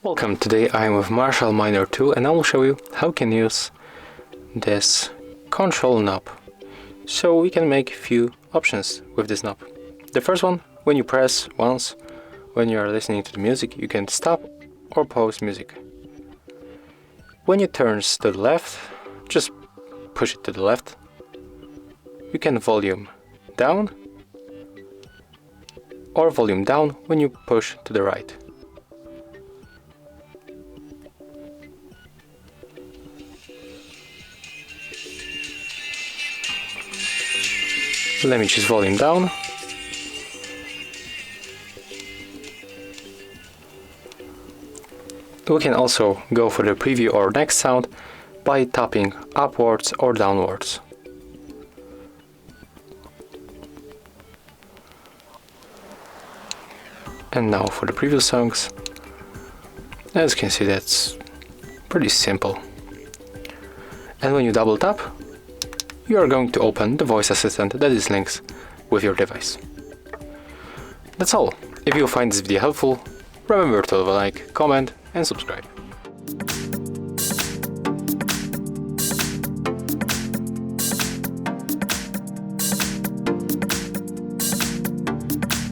Welcome, today I am with Marshal Miner 2 and I will show you how you can use this control knob. So we can make a few options with this knob. The first one, when you press once, when you are listening to the music, you can stop or pause music. When it turns to the left, just push it to the left. You can volume down or volume down when you push to the right. Let me choose volume down. We can also go for the preview or next sound by tapping upwards or downwards. And now for the previous songs. As you can see, that's pretty simple. And when you double tap, you are going to open the voice assistant that is linked with your device. That's all. If you find this video helpful, remember to leave a like, comment and subscribe.